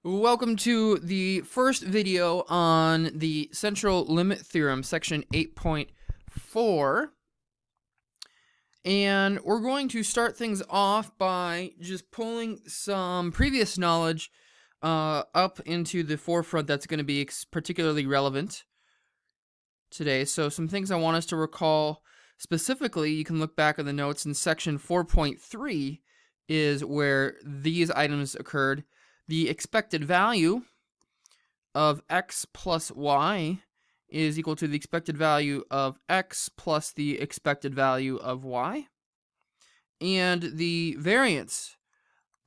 Welcome to the first video on the central limit theorem, section 8.4. And we're going to start things off by just pulling some previous knowledge up into the forefront that's going to be particularly relevant today. So some things I want us to recall specifically, you can look back at the notes in section 4.3 is where these items occurred. The expected value of x plus y is equal to the expected value of x plus the expected value of y. And the variance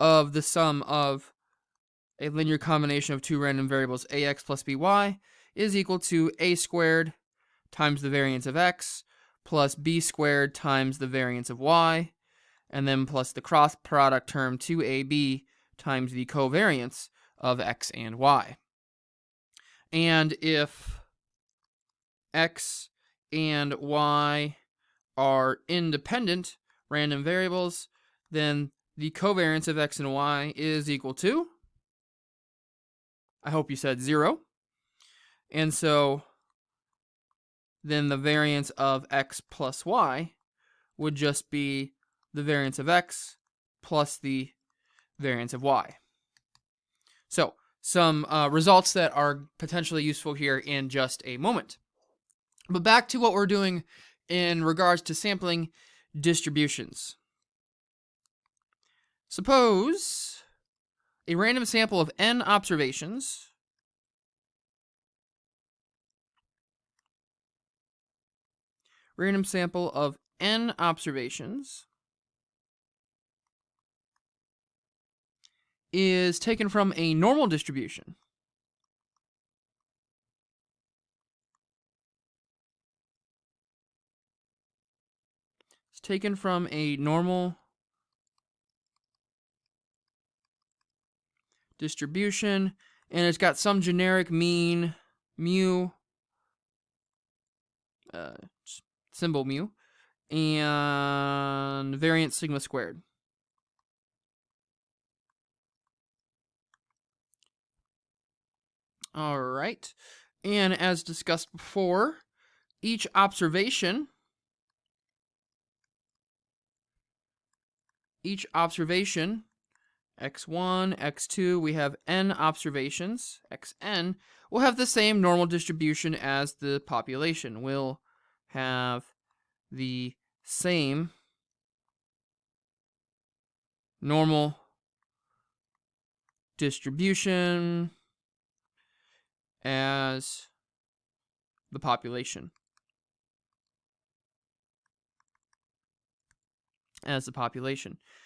of the sum of a linear combination of two random variables ax plus by is equal to a squared times the variance of x plus b squared times the variance of y, and then plus the cross product term 2ab times the covariance of x and y. And if x and y are independent random variables, then the covariance of x and y is equal to, I hope you said 0. And so then the variance of x plus y would just be the variance of x plus the variance of y. So some results that are potentially useful here in just a moment. But back to what we're doing in regards to sampling distributions. Suppose a random sample of n observations is taken from a normal distribution. It's taken from a normal distribution, and it's got some generic mean, mu, symbol mu, and variance sigma squared. All right, and as discussed before, each observation x1, x2, we have n observations, xn, will have the same normal distribution as the population. Will have the same normal distribution as the population.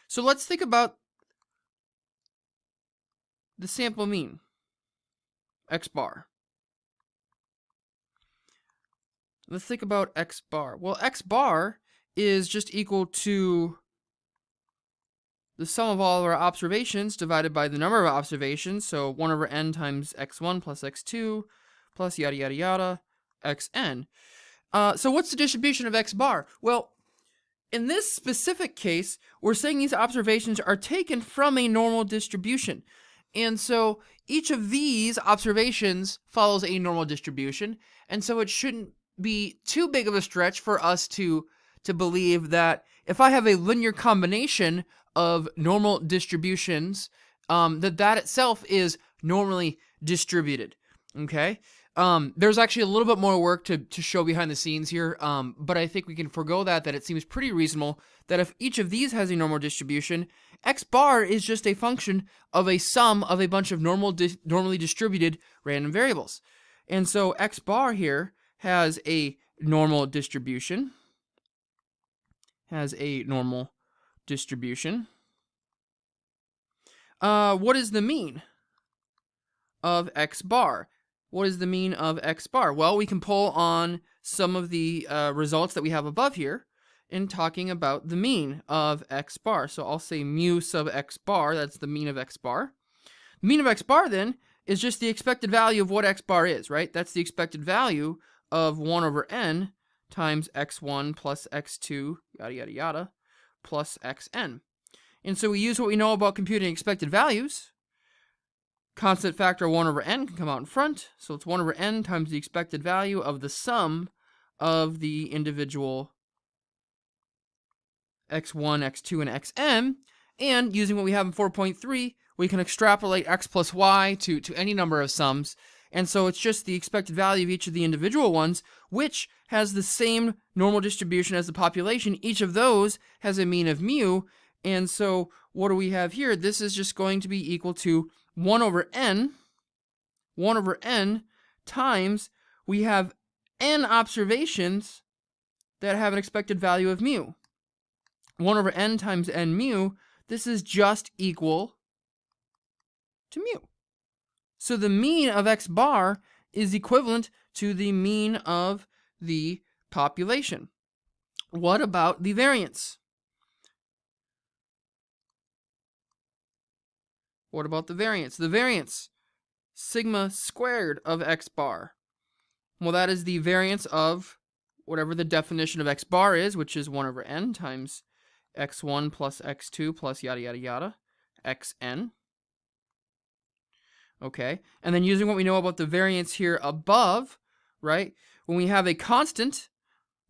So let's think about the sample mean, x bar. Let's think about x bar. Well, x bar is just equal to the sum of all of our observations divided by the number of observations, so 1 over n times x1 plus x2 plus yada yada yada xn. So what's the distribution of x bar? Well, in this specific case, we're saying these observations are taken from a normal distribution. And so each of these observations follows a normal distribution, and so it shouldn't be too big of a stretch for us to believe that if I have a linear combination of normal distributions, that itself is normally distributed. Okay? There's actually a little bit more work to show behind the scenes here, but I think we can forego that it seems pretty reasonable that if each of these has a normal distribution, x bar is just a function of a sum of a bunch of normally distributed random variables. And so x bar here has a normal distribution. What is the mean of x bar? Well, we can pull on some of the results that we have above here in talking about the mean of x bar. So I'll say mu sub x bar, that's the mean of x bar. The mean of x bar then is just the expected value of what x bar is, right? That's the expected value of 1 over n times x1 plus x2, yada yada yada, plus xn. And so we use what we know about computing expected values. constant factor 1 over n can come out in front. So it's 1 over n times the expected value of the sum of the individual x1, x2, and xn. And using what we have in 4.3, we can extrapolate x plus y to any number of sums. And so it's just the expected value of each of the individual ones, which has the same normal distribution as the population. Each of those has a mean of mu. And so what do we have here? This is just going to be equal to 1 over n times, we have n observations that have an expected value of mu. 1 over n times n mu, this is just equal to mu. So the mean of x bar is equivalent to the mean of the population. What about the variance? What about the variance? The variance, sigma squared of x bar. Well, that is the variance of whatever the definition of x bar is, which is 1 over n times x1 plus x2 plus yada yada yada, xn. Okay, and then using what we know about the variance here above, right? When we have a constant,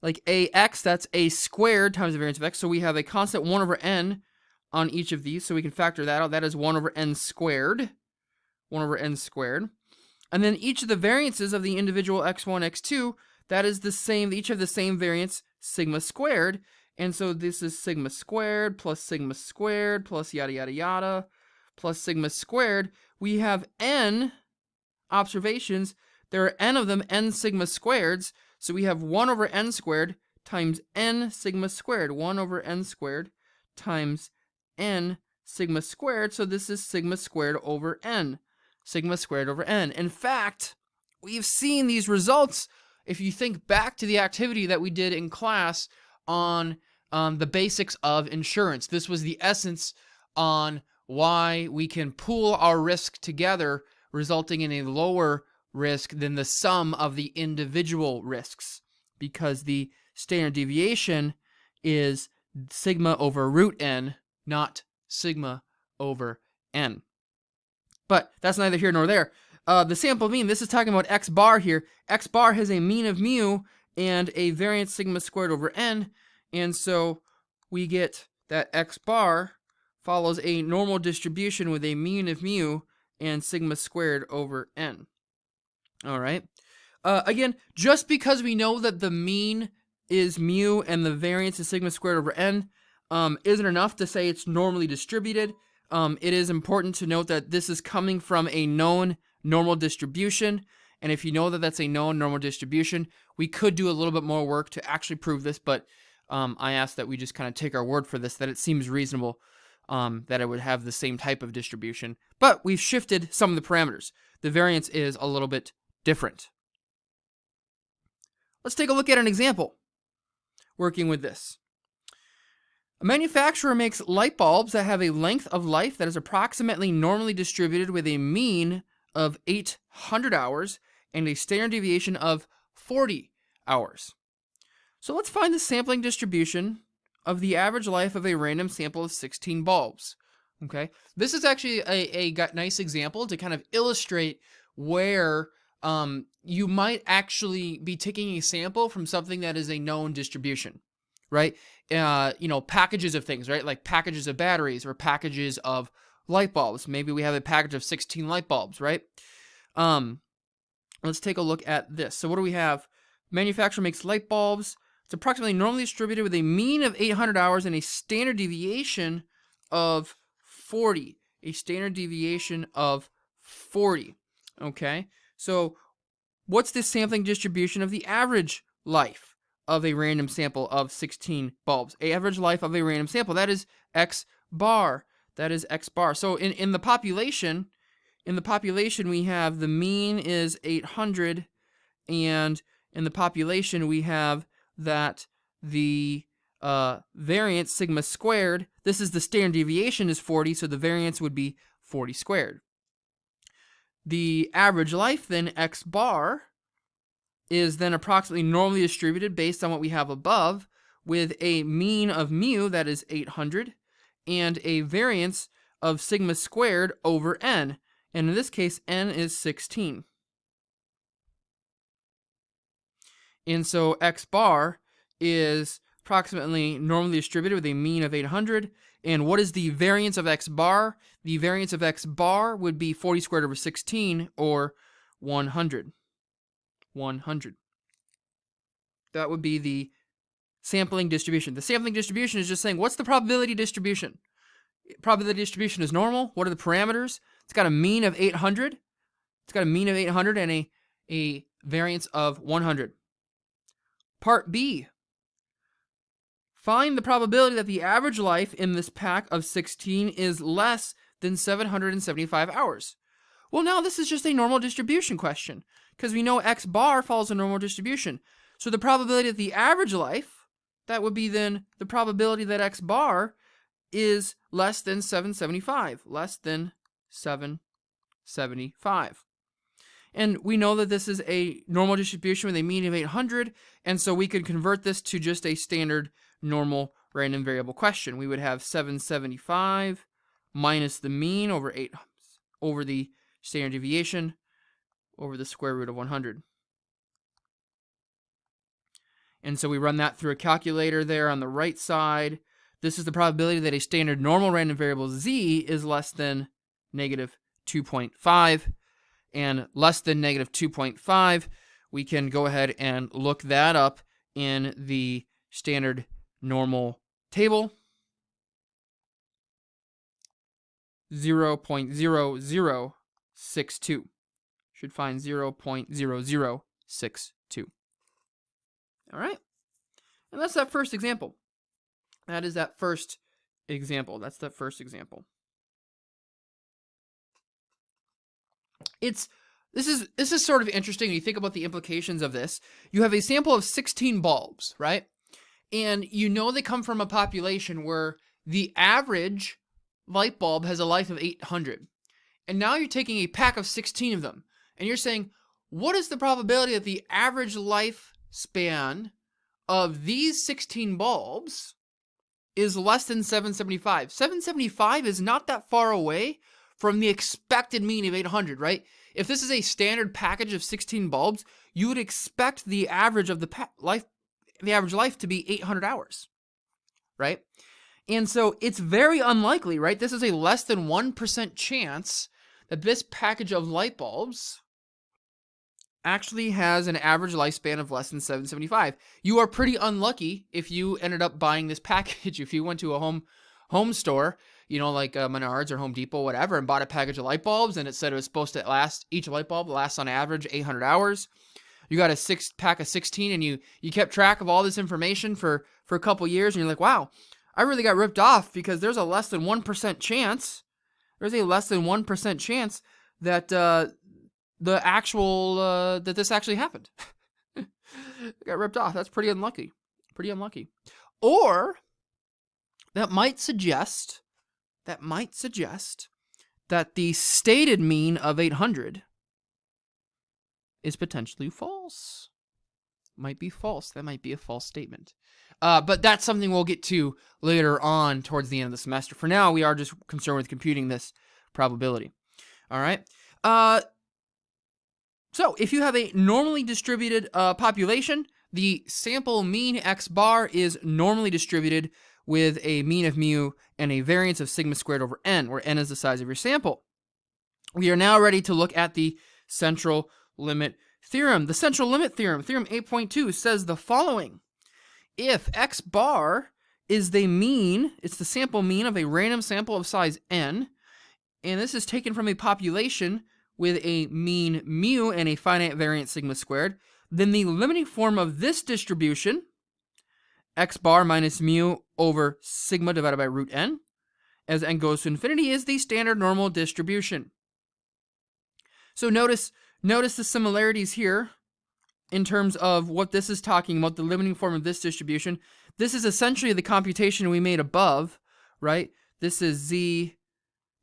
like ax, that's a squared times the variance of x. So we have a constant 1 over n on each of these, so we can factor that out. That is 1 over n squared. 1 over n squared. And then each of the variances of the individual x1, x2, that is the same, each have the same variance, sigma squared. And so this is sigma squared plus yada yada yada plus sigma squared. We have n observations. There are n of them, n sigma squareds. So we have 1 over n squared times n sigma squared. 1 over n squared times n sigma squared. So this is sigma squared over n. Sigma squared over n. In fact, we've seen these results if you think back to the activity that we did in class on the basics of insurance. This was the essence on why we can pool our risk together, resulting in a lower risk than the sum of the individual risks, because the standard deviation is sigma over root n, not sigma over n. But that's neither here nor there. The sample mean, this is talking about x bar here. X bar has a mean of mu and a variance sigma squared over n, and so we get that x bar follows a normal distribution with a mean of mu and sigma squared over n. All right. Again, just because we know that the mean is mu and the variance is sigma squared over n isn't enough to say it's normally distributed. It is important to note that this is coming from a known normal distribution. And if you know that that's a known normal distribution, we could do a little bit more work to actually prove this. But I ask that we just kind of take our word for this, that it seems reasonable that it would have the same type of distribution. But we've shifted some of the parameters. The variance is a little bit different. Let's take a look at an example working with this. A manufacturer makes light bulbs that have a length of life that is approximately normally distributed with a mean of 800 hours and a standard deviation of 40 hours. So let's find the sampling distribution of the average life of a random sample of 16 bulbs. Okay, this is actually a nice example to kind of illustrate where you might actually be taking a sample from something that is a known distribution, right? Packages of things, right? Like packages of batteries or packages of light bulbs. Maybe we have a package of 16 light bulbs, right? Let's take a look at this. So what do we have? Manufacturer makes light bulbs. It's approximately normally distributed with a mean of 800 hours and a standard deviation of 40. A standard deviation of 40. Okay, so what's the sampling distribution of the average life of a random sample of 16 bulbs? Average life of a random sample, that is x bar. That is x bar. So in the population, we have the mean is 800, and in the population we have that the variance sigma squared, this is the standard deviation is 40, so the variance would be 40 squared. The average life then, x bar, is then approximately normally distributed based on what we have above, with a mean of mu, that is 800, and a variance of sigma squared over n. And in this case, n is 16. And so x bar is approximately normally distributed with a mean of 800. And what is the variance of x bar? The variance of x bar would be 40 squared over 16, or 100. 100. That would be the sampling distribution. The sampling distribution is just saying, what's the probability distribution? Probability distribution is normal. What are the parameters? It's got a mean of 800. It's got a mean of 800 and a variance of 100. Part B. Find the probability that the average life in this pack of 16 is less than 775 hours. Well, now this is just a normal distribution question, because we know x bar follows a normal distribution. So the probability that the average life, that would be then the probability that x bar is less than 775. Less than 775. And we know that this is a normal distribution with a mean of 800, and so we could convert this to just a standard normal random variable question. We would have 775 minus the mean over 8 over the standard deviation over the square root of 100. And so we run that through a calculator there on the right side. This is the probability that a standard normal random variable z is less than negative 2.5. And less than negative 2.5, we can go ahead and look that up in the standard normal table. 0.0062. Should find 0.0062. All right. And that's that first example. That is that first example. That's that first example. This is sort of interesting when you think about the implications of this. You have a sample of 16 bulbs, right? And you know they come from a population where the average light bulb has a life of 800. And now you're taking a pack of 16 of them, and you're saying, what is the probability that the average lifespan of these 16 bulbs is less than 775? 775 is not that far away from the expected mean of 800, right? If this is a standard package of 16 bulbs, you would expect the average of the average life to be 800 hours, right? And so it's very unlikely, right? This is a less than 1% chance that this package of light bulbs actually has an average lifespan of less than 775. You are pretty unlucky if you ended up buying this package. If you went to a home store, like Menards or Home Depot, whatever, and bought a package of light bulbs, and it said it was supposed to last, each light bulb lasts on average 800 hours. You got a pack of 16, and you kept track of all this information for a couple years, and you're like, wow, I really got ripped off, because there's a less than 1% chance. There's a less than 1% chance that that this actually happened. Got ripped off. That's pretty unlucky. Pretty unlucky. Or that might suggest that the stated mean of 800 is potentially false. Might be false. That might be a false statement. But that's something we'll get to later on towards the end of the semester. For now, we are just concerned with computing this probability. All right. So if you have a normally distributed population, the sample mean x bar is normally distributed with a mean of mu and a variance of sigma squared over n, where n is the size of your sample. We are now ready to look at the central limit theorem. The central limit theorem, Theorem 8.2, says the following. If x bar is the mean, it's the sample mean of a random sample of size n, and this is taken from a population with a mean mu and a finite variance sigma squared, then the limiting form of this distribution, x bar minus mu over sigma divided by root n, as n goes to infinity, is the standard normal distribution. So notice the similarities here in terms of what this is talking about, the limiting form of this distribution. This is essentially the computation we made above, right? This is z,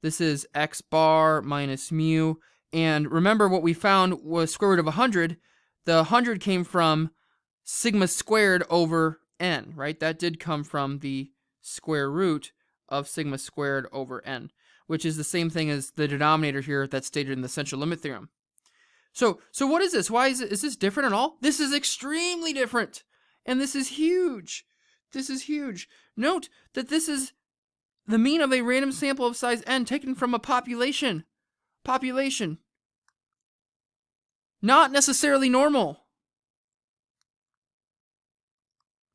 this is x bar minus mu, and remember what we found was square root of 100. The 100 came from sigma squared over n, right? That did come from the square root of sigma squared over n. which is the same thing as the denominator here that's stated in the central limit theorem. So what is this? Why is this different at all? This is extremely different. And this is huge. This is huge. Note that this is the mean of a random sample of size n taken from a population. Population. Not necessarily normal.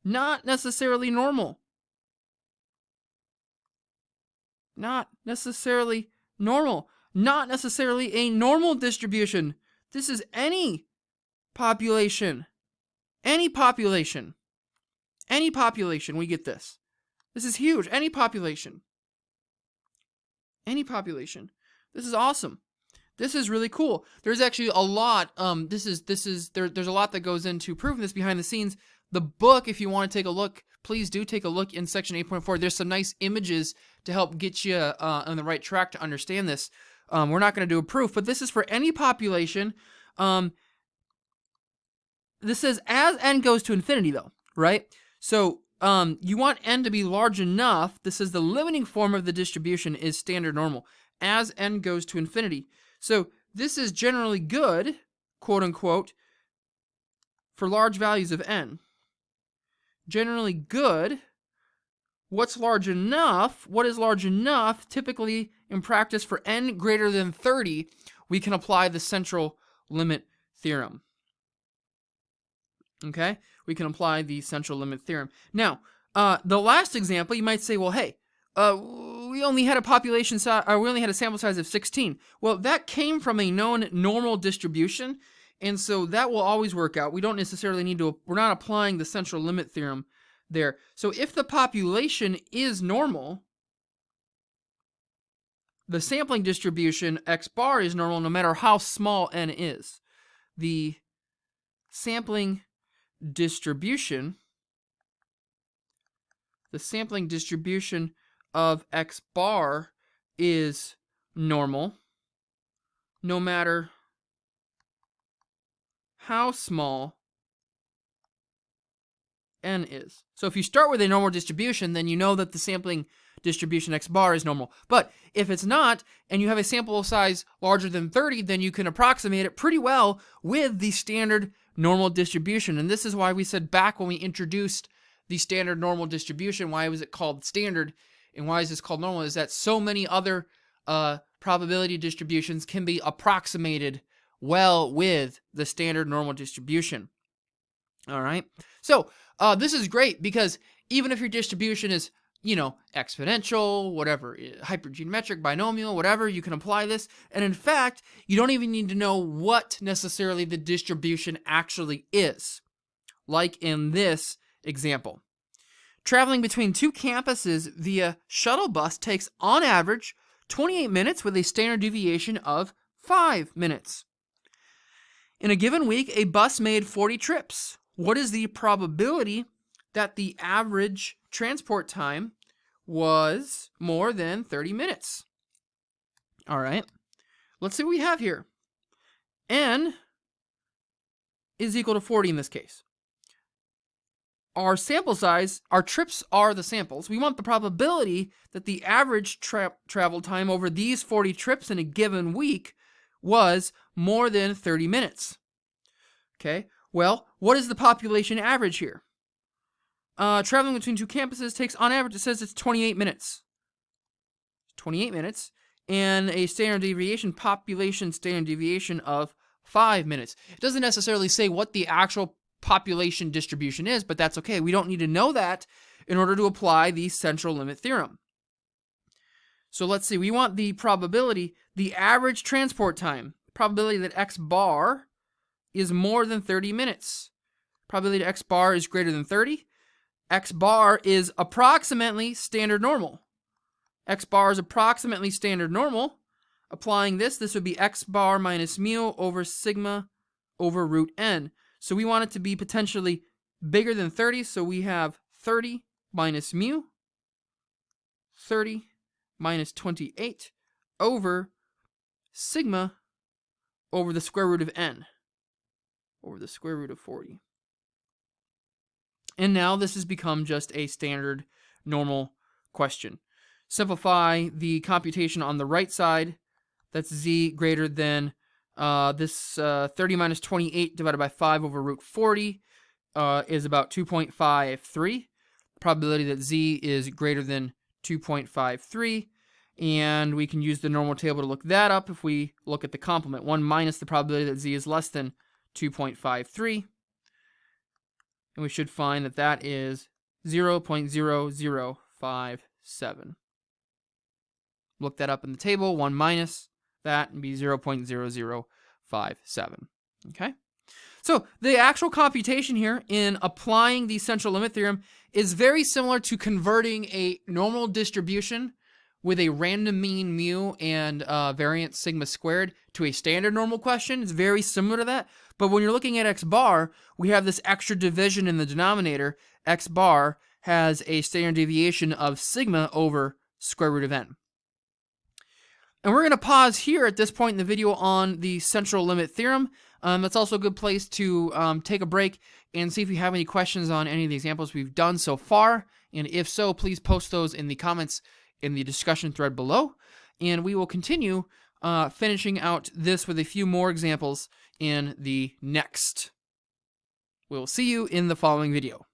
Not necessarily normal. Not necessarily normal. Not necessarily a normal distribution. This is any population. Any population. Any population, we get this. This is huge. Any population. Any population. This is awesome. This is really cool. There's actually a lot. There's a lot that goes into proving this behind the scenes. The book, if you want to take a look, please do take a look in section 8.4. There's some nice images to help get you on the right track to understand this. We're not going to do a proof, but this is for any population. This says as n goes to infinity, though, right? So you want n to be large enough. This is the limiting form of the distribution is standard normal as n goes to infinity. So this is generally good, quote unquote, for large values of n. Generally good. What's large enough? What is large enough? Typically, in practice, for n greater than 30, we can apply the central limit theorem. Okay? We can apply the central limit theorem. Now, the last example, you might say, well, hey, we only had a population size, or we only had a sample size of 16. Well, that came from a known normal distribution, and so that will always work out. We don't necessarily need to, we're not applying the central limit theorem there. So if the population is normal, the sampling distribution x bar is normal no matter how small n is. The sampling distribution of x bar is normal no matter how small n is. So if you start with a normal distribution, then you know that the sampling distribution x bar is normal. But if it's not, and you have a sample size larger than 30, then you can approximate it pretty well with the standard normal distribution. And this is why we said back when we introduced the standard normal distribution, why was it called standard and why is this called normal, is that so many other probability distributions can be approximated well with the standard normal distribution. All right. So this is great because even if your distribution is, exponential, whatever, hypergeometric, binomial, whatever, you can apply this. And in fact, you don't even need to know what necessarily the distribution actually is. Like in this example. Traveling between two campuses via shuttle bus takes, on average, 28 minutes with a standard deviation of 5 minutes. In a given week, a bus made 40 trips. What is the probability that the average transport time was more than 30 minutes? All right. Let's see what we have here. N is equal to 40 in this case. Our sample size, our trips are the samples. We want the probability that the average travel time over these 40 trips in a given week was more than 30 minutes. Okay, well, what is the population average here? Traveling between two campuses takes, on average, it says it's 28 minutes. 28 minutes, and a standard deviation, population standard deviation of 5 minutes. It doesn't necessarily say what the actual population distribution is, but that's okay. We don't need to know that in order to apply the central limit theorem. So let's see, we want the probability, the average transport time, probability that x bar is more than 30 minutes. Probability that x bar is greater than 30. X bar is approximately standard normal. X bar is approximately standard normal. Applying this would be x bar minus mu over sigma over root n. So we want it to be potentially bigger than 30, so we have 30 minus mu, 30 minus 28 over sigma over the square root of n, over the square root of 40. And now this has become just a standard normal question. simplify the computation on the right side. That's z greater than this 30 minus 28 divided by 5 over root 40 is about 2.53. Probability that z is greater than 2.53. And we can use the normal table to look that up if we look at the complement. 1 minus the probability that z is less than 2.53. And we should find that that is 0.0057. Look that up in the table. 1 minus that and be 0.0057. Okay? So the actual computation here in applying the central limit theorem is very similar to converting a normal distribution with a random mean mu and variance sigma squared to a standard normal question. It's very similar to that. But when you're looking at x bar, we have this extra division in the denominator. X bar has a standard deviation of sigma over square root of n. And we're going to pause here at this point in the video on the central limit theorem. That's also a good place to take a break and see if you have any questions on any of the examples we've done so far. And if so, please post those in the comments in the discussion thread below. And we will continue finishing out this with a few more examples in the next. We'll see you in the following video.